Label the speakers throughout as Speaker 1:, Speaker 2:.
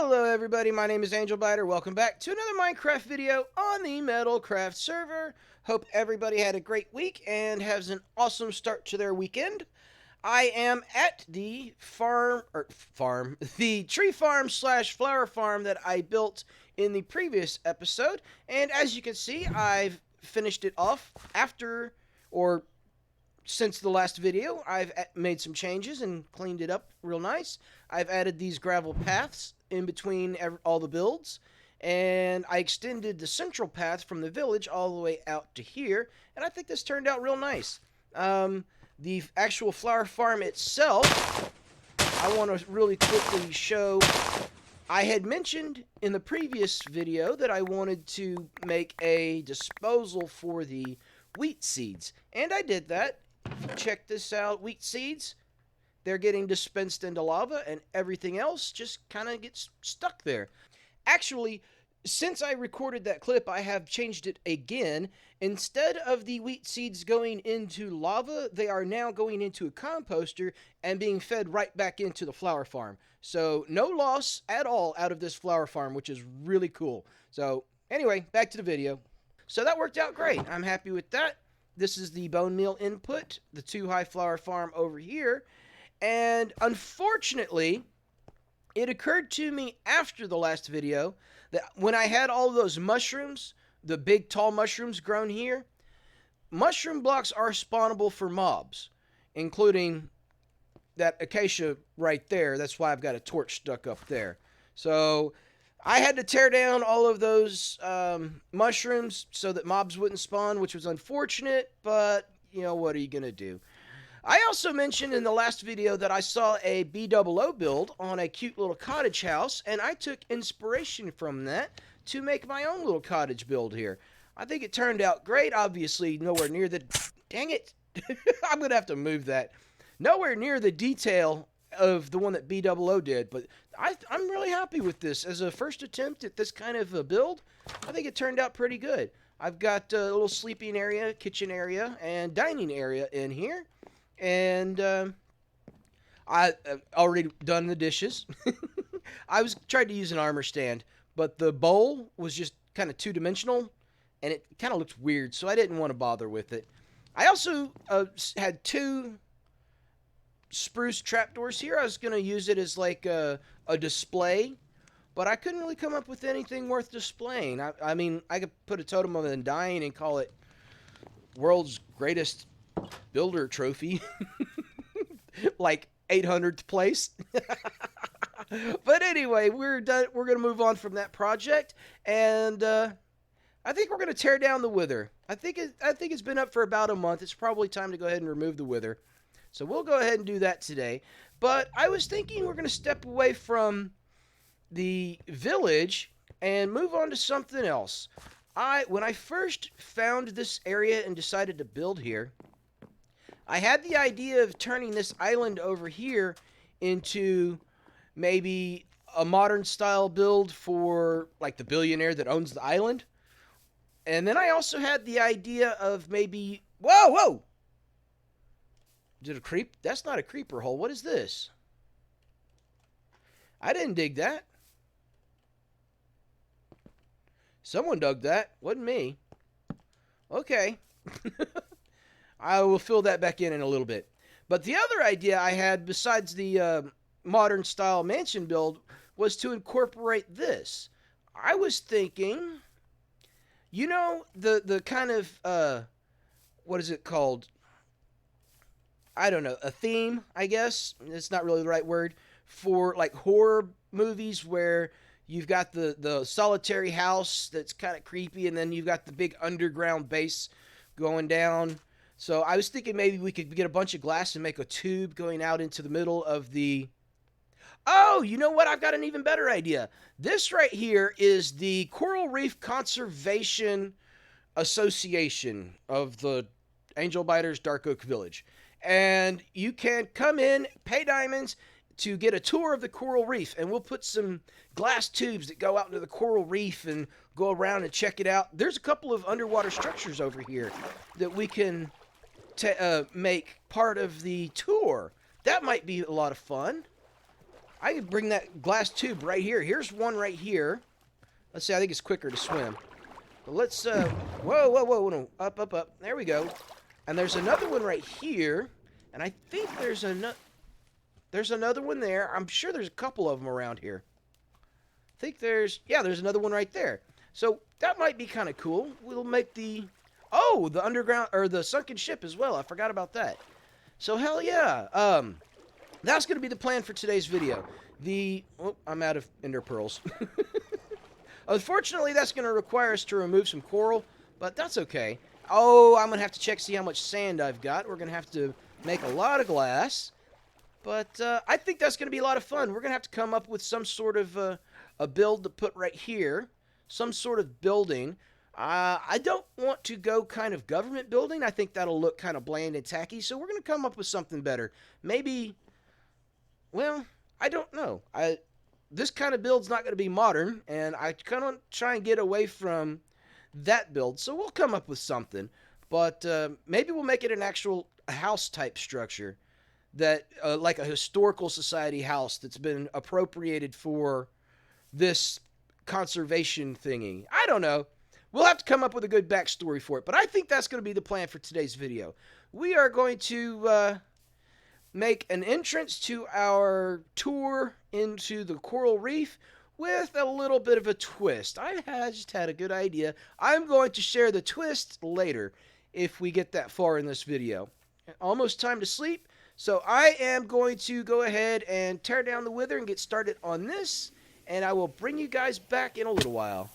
Speaker 1: Hello everybody, my name is AngelBiter. Welcome back to another Minecraft video on the MetalCraft server. Hope everybody had a great week and has an awesome start to their weekend. I am at the the tree farm slash flower farm that I built in the previous episode. And as you can see, I've finished it off since the last video. I've made some changes and cleaned it up real nice. I've added these gravel paths in between all the builds, and I extended the central path from the village all the way out to here, and I think this turned out real nice. The actual flower farm itself, I want to really quickly show. I had mentioned in the previous video that I wanted to make a disposal for the wheat seeds, and I did that. Check this out, wheat seeds. They're getting dispensed into lava, and everything else just kind of gets stuck there. Actually, since I recorded that clip, I have changed it again. Instead of the wheat seeds going into lava, they are now going into a composter and being fed right back into the flower farm. So no loss at all out of this flower farm, which is really cool. So anyway, back to the video. So that worked out great. I'm happy with that. This is the bone meal input, the 2 high flower farm over here. And unfortunately, it occurred to me after the last video that when I had all those mushrooms, the big tall mushrooms grown here, mushroom blocks are spawnable for mobs, including that acacia right there. That's why I've got a torch stuck up there. So I had to tear down all of those mushrooms so that mobs wouldn't spawn, which was unfortunate, but, you know, what are you going to do? I also mentioned in the last video that I saw a BOO build on a cute little cottage house, and I took inspiration from that to make my own little cottage build here. I think it turned out great. Obviously, nowhere near the... Dang it! I'm going to have to move that. Nowhere near the detail of the one that BOO did, but I'm really happy with this. As a first attempt at this kind of a build, I think it turned out pretty good. I've got a little sleeping area, kitchen area, and dining area in here. And I've already done the dishes. I tried to use an armor stand, but the bowl was just kind of two-dimensional, and it kind of looked weird, so I didn't want to bother with it. I also had 2 spruce trapdoors here. I was going to use it as like a display, but I couldn't really come up with anything worth displaying. I mean, I could put a totem of undying and call it world's greatest builder trophy. Like 800th place. But anyway, we're done. We're going to move on from that project, and I think we're going to tear down the wither. I think it's been up for about a month. It's probably time to go ahead and remove the wither. So we'll go ahead and do that today. But I was thinking we're going to step away from the village and move on to something else. When I first found this area and decided to build here, I had the idea of turning this island over here into maybe a modern style build for like the billionaire that owns the island. And then I also had the idea of maybe... Whoa! Is it a creep? That's not a creeper hole. What is this? I didn't dig that. Someone dug that. Wasn't me. Okay. I will fill that back in a little bit. But the other idea I had, besides the modern style mansion build, was to incorporate this. I was thinking, you know, the kind of, what is it called? I don't know, a theme, I guess. It's not really the right word. For like horror movies where you've got the solitary house that's kind of creepy, and then you've got the big underground base going down. So I was thinking maybe we could get a bunch of glass and make a tube going out into the middle of the... Oh, you know what? I've got an even better idea. This right here is the Coral Reef Conservation Association of the AngelBiter's Dark Oak Village. And you can come in, pay diamonds to get a tour of the coral reef, and we'll put some glass tubes that go out into the coral reef and go around and check it out. There's a couple of underwater structures over here that we can make part of the tour. That might be a lot of fun. I could bring that glass tube right here. Here's one right here. Let's see, I think it's quicker to swim. But let's, whoa, whoa, whoa, no. Up, up, up. There we go. And there's another one right here. And I think there's another one there. I'm sure there's a couple of them around here. I think there's another one right there. So that might be kind of cool. We'll make the underground, or the sunken ship as well. I forgot about that. So hell yeah. That's going to be the plan for today's video. I'm out of ender pearls. Unfortunately, that's going to require us to remove some coral, but that's okay. Oh, I'm going to have to see how much sand I've got. We're going to have to make a lot of glass. But I think that's going to be a lot of fun. We're going to have to come up with some sort of a build to put right here. Some sort of building. I don't want to go kind of government building. I think that'll look kind of bland and tacky. So we're going to come up with something better. Maybe, well, I don't know. This kind of build's not going to be modern. And I kind of try and get away from that build. So we'll come up with something. But maybe we'll make it an actual house type structure. That like a historical society house that's been appropriated for this conservation thingy. I don't know. We'll have to come up with a good backstory for it, but I think that's going to be the plan for today's video. We are going to make an entrance to our tour into the coral reef with a little bit of a twist. I just had a good idea. I'm going to share the twist later if we get that far in this video. Almost time to sleep. So I am going to go ahead and tear down the wither and get started on this, and I will bring you guys back in a little while.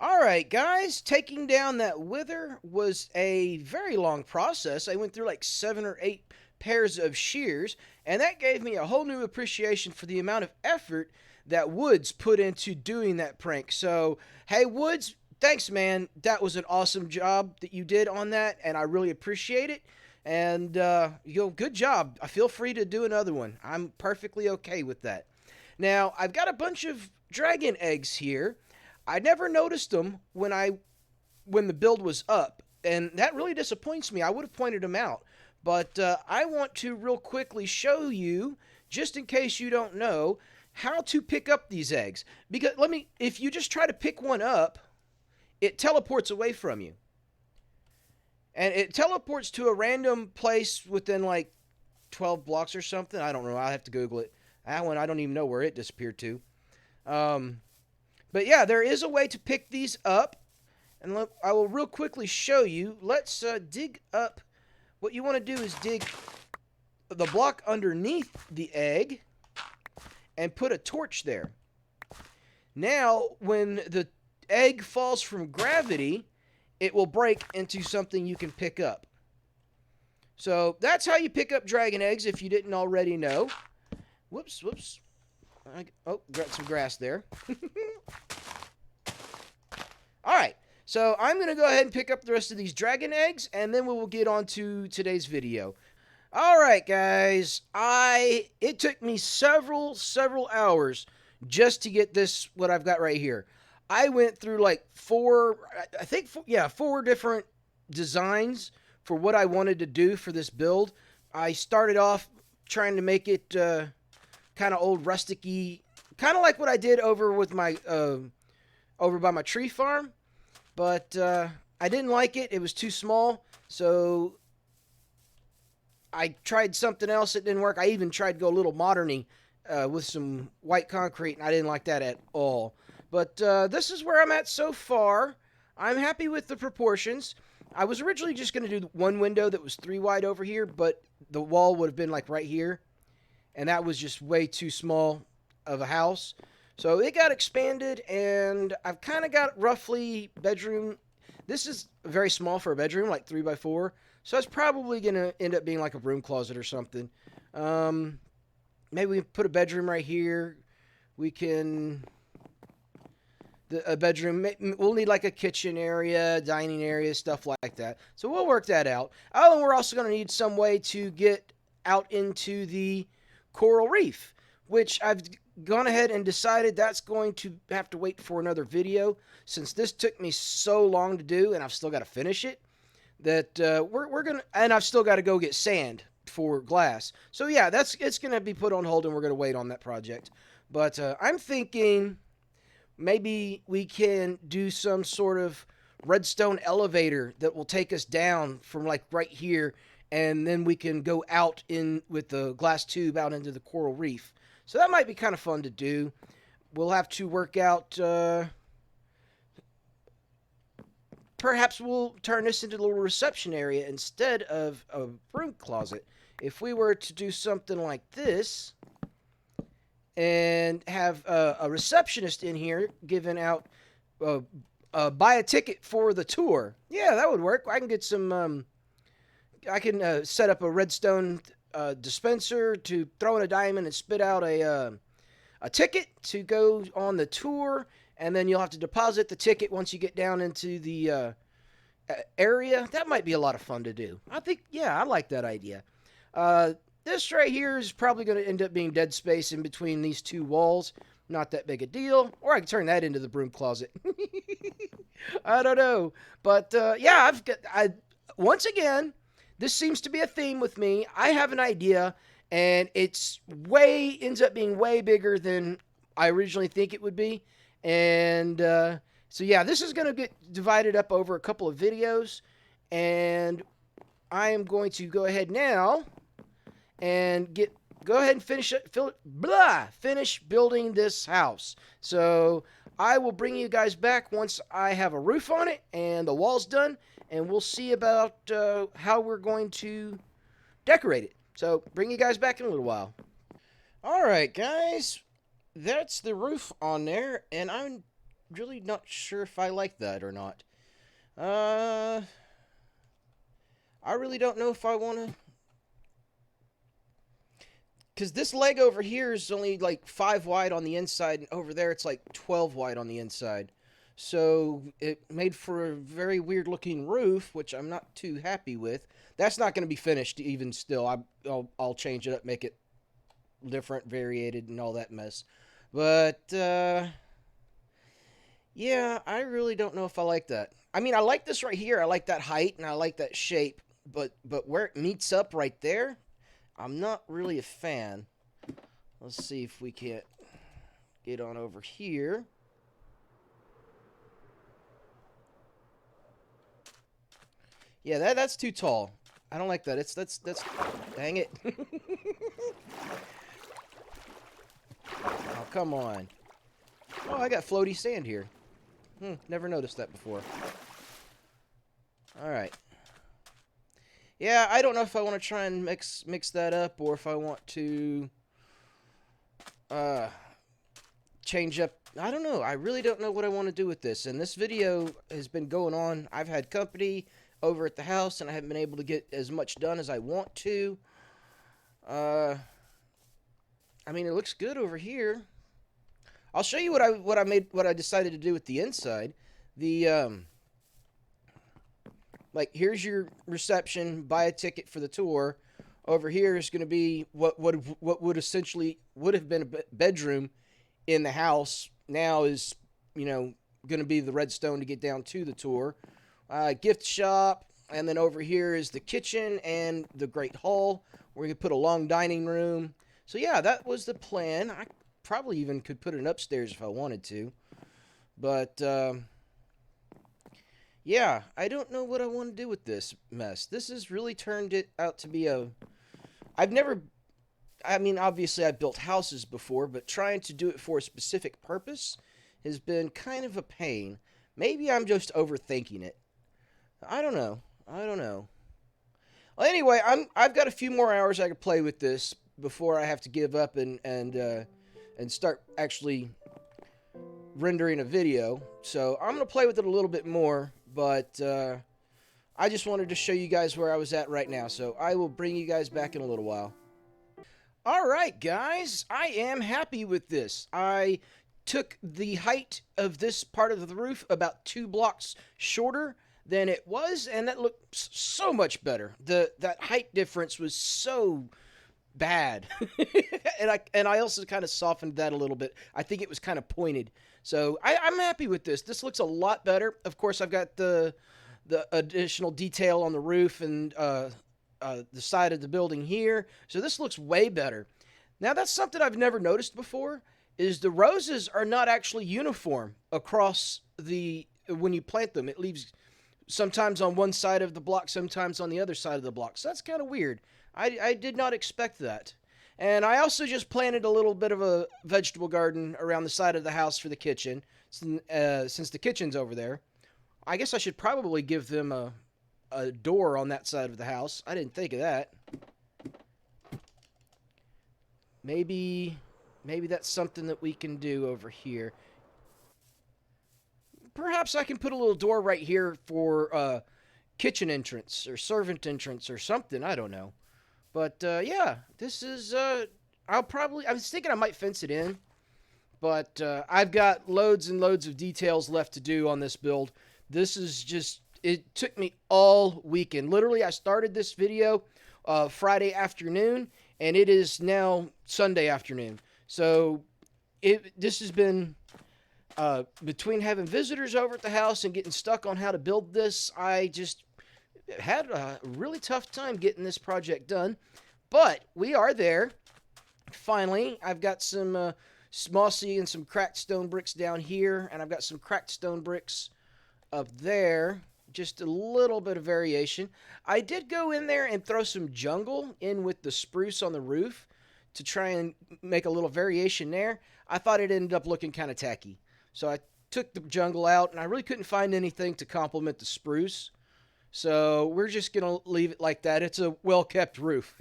Speaker 1: Alright guys, taking down that wither was a very long process. I went through like 7 or 8 pairs of shears, and that gave me a whole new appreciation for the amount of effort that Woods put into doing that prank. So, hey, Woods, thanks, man. That was an awesome job that you did on that, and I really appreciate it. And, good job. I feel free to do another one. I'm perfectly okay with that. Now, I've got a bunch of dragon eggs here. I never noticed them when the build was up, and that really disappoints me. I would have pointed them out. But I want to real quickly show you, just in case you don't know, how to pick up these eggs. Because if you just try to pick one up, it teleports away from you. And it teleports to a random place within like 12 blocks or something. I don't know. I'll have to Google it. That one, I don't even know where it disappeared to. But yeah, there is a way to pick these up. And look, I will real quickly show you. Let's dig up. What you want to do is dig the block underneath the egg and put a torch there. Now, when the egg falls from gravity, it will break into something you can pick up. So that's how you pick up dragon eggs if you didn't already know. Whoops. Got some grass there. All right. So I'm going to go ahead and pick up the rest of these dragon eggs, and then we will get on to today's video. All right, guys. It took me several hours just to get this, what I've got right here. I went through like four different designs for what I wanted to do for this build. I started off trying to make it kind of old rustic-y, kind of like what I did over by my tree farm. But I didn't like it. It was too small. So I tried something else that didn't work. I even tried to go a little modern-y with some white concrete, and I didn't like that at all. But this is where I'm at so far. I'm happy with the proportions. I was originally just going to do one window that was 3 wide over here, but the wall would have been like right here. And that was just way too small of a house. So it got expanded, and I've kind of got roughly bedroom. This is very small for a bedroom, like 3 by 4. So it's probably going to end up being like a broom closet or something. Maybe we put a bedroom right here. We can... a bedroom. We'll need like a kitchen area, dining area, stuff like that. So we'll work that out. Oh, and we're also going to need some way to get out into the coral reef, which I've gone ahead and decided that's going to have to wait for another video, since this took me so long to do and I've still got to finish it, that we're gonna, and I've still got to go get sand for glass. So yeah, it's gonna be put on hold, and we're gonna wait on that project. But I'm thinking maybe we can do some sort of redstone elevator that will take us down from like right here, and then we can go out in with the glass tube out into the coral reef. So that might be kind of fun to do. We'll have to work out... perhaps we'll turn this into a little reception area instead of a broom closet. If we were to do something like this and have a receptionist in here giving out... buy a ticket for the tour. Yeah, that would work. I can get some... I can set up a redstone dispenser to throw in a diamond and spit out a ticket to go on the tour, and then you'll have to deposit the ticket once you get down into the area. That might be a lot of fun to do. I think, yeah, I like that idea. This right here is probably going to end up being dead space in between these two walls. Not that big a deal. Or I can turn that into the broom closet. I don't know. But, yeah, once again... This seems to be a theme with me. I have an idea, and ends up being way bigger than I originally think it would be. And so yeah, this is going to get divided up over a couple of videos, and I am going to go ahead now and finish building this house. So I will bring you guys back once I have a roof on it and the wall's done, and we'll see about how we're going to decorate it. So bring you guys back in a little while. All right, guys, that's the roof on there, and I'm really not sure if I like that or not. I really don't know if I want to Because this leg over here is only like 5 wide on the inside, and over there it's like 12 wide on the inside. So it made for a very weird looking roof, which I'm not too happy with. That's not going to be finished even still. I'll change it up, make it different, variated, and all that mess. But yeah, I really don't know if I like that. I mean, I like this right here. I like that height and I like that shape. But where it meets up right there, I'm not really a fan. Let's see if we can't get on over here. Yeah, that's too tall. I don't like that. That's dang it. Oh, come on. Oh, I got floaty sand here. Never noticed that before. All right. Yeah, I don't know if I want to try and mix that up or if I want to change up. I don't know. I really don't know what I want to do with this. And this video has been going on. I've had company over at the house, and I haven't been able to get as much done as I want to. I mean, it looks good over here. I'll show you what I decided to do with the inside. The like, here's your reception. Buy a ticket for the tour. Over here is going to be what would essentially would have been a bedroom in the house. Now is, you know, going to be the redstone to get down to the tour. Gift shop, and then over here is the kitchen and the great hall where you could put a long dining room. So yeah, that was the plan. I probably even could put it upstairs if I wanted to, but yeah, I don't know what I want to do with this mess. This has really turned it out to be a... I mean, obviously I've built houses before, but trying to do it for a specific purpose has been kind of a pain. Maybe I'm just overthinking it. I don't know. Well, anyway, I've got a few more hours I could play with this before I have to give up and start actually rendering a video. So I'm gonna play with it a little bit more, but I just wanted to show you guys where I was at right now. So I will bring you guys back in a little while. All right, guys, I am happy with this. I took the height of this part of the roof about 2 blocks shorter than it was, and that looked so much better. That height difference was so bad. and I also kind of softened that a little bit. I think it was kind of pointed. So I'm happy with this. This looks a lot better. Of course, I've got the additional detail on the roof and the side of the building here. So this looks way better. Now, that's something I've never noticed before, is the roses are not actually uniform across when you plant them. It leaves sometimes on one side of the block, sometimes on the other side of the block. So that's kind of weird. I did not expect that. And I also just planted a little bit of a vegetable garden around the side of the house for the kitchen, since the kitchen's over there. I guess I should probably give them a door on that side of the house. I didn't think of that. Maybe that's something that we can do over here. Perhaps I can put a little door right here for kitchen entrance or servant entrance or something. I don't know. But yeah, this is... I was thinking I might fence it in. But I've got loads and loads of details left to do on this build. This is just... It took me all weekend. Literally, I started this video Friday afternoon, and it is now Sunday afternoon. So this has been... between having visitors over at the house and getting stuck on how to build this, I just had a really tough time getting this project done. But we are there. Finally, I've got some mossy and some cracked stone bricks down here, and I've got some cracked stone bricks up there. Just a little bit of variation. I did go in there and throw some jungle in with the spruce on the roof to try and make a little variation there. I thought it ended up looking kind of tacky. So I took the jungle out, and I really couldn't find anything to complement the spruce. So we're just going to leave it like that. It's a well-kept roof.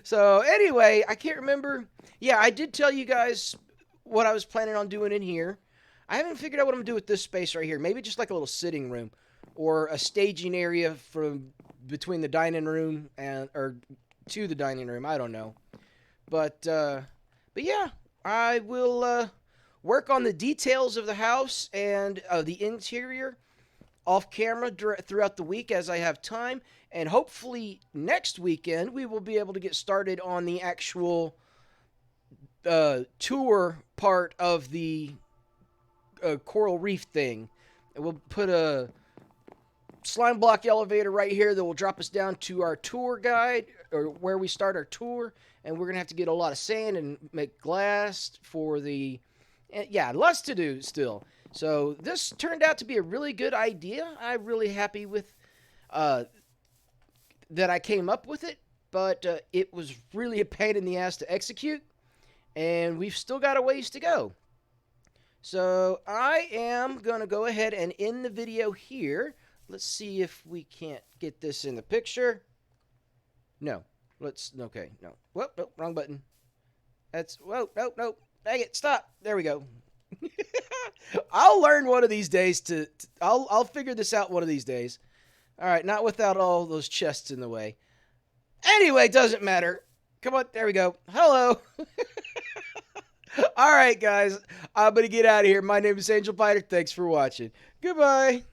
Speaker 1: So anyway, I can't remember. Yeah, I did tell you guys what I was planning on doing in here. I haven't figured out what I'm going to do with this space right here. Maybe just like a little sitting room or a staging area from between the dining room or to the dining room. I don't know. But yeah, I will work on the details of the house and the interior off camera throughout the week as I have time. And hopefully next weekend we will be able to get started on the actual tour part of the coral reef thing. We'll put a slime block elevator right here that will drop us down to our tour guide, or where we start our tour. And we're going to have to get a lot of sand and make glass for the... Yeah, lots to do still. So this turned out to be a really good idea. I'm really happy with that I came up with it. But it was really a pain in the ass to execute. And we've still got a ways to go. So I am going to go ahead and end the video here. Let's see if we can't get this in the picture. No. Okay, no. Whoop, nope, wrong button. Whoa, nope. Dang it, stop. There we go. I'll learn one of these days I'll figure this out one of these days. All right, not without all those chests in the way. Anyway, doesn't matter. Come on, there we go. Hello. All right, guys. I'm going to get out of here. My name is AngelBiter. Thanks for watching. Goodbye.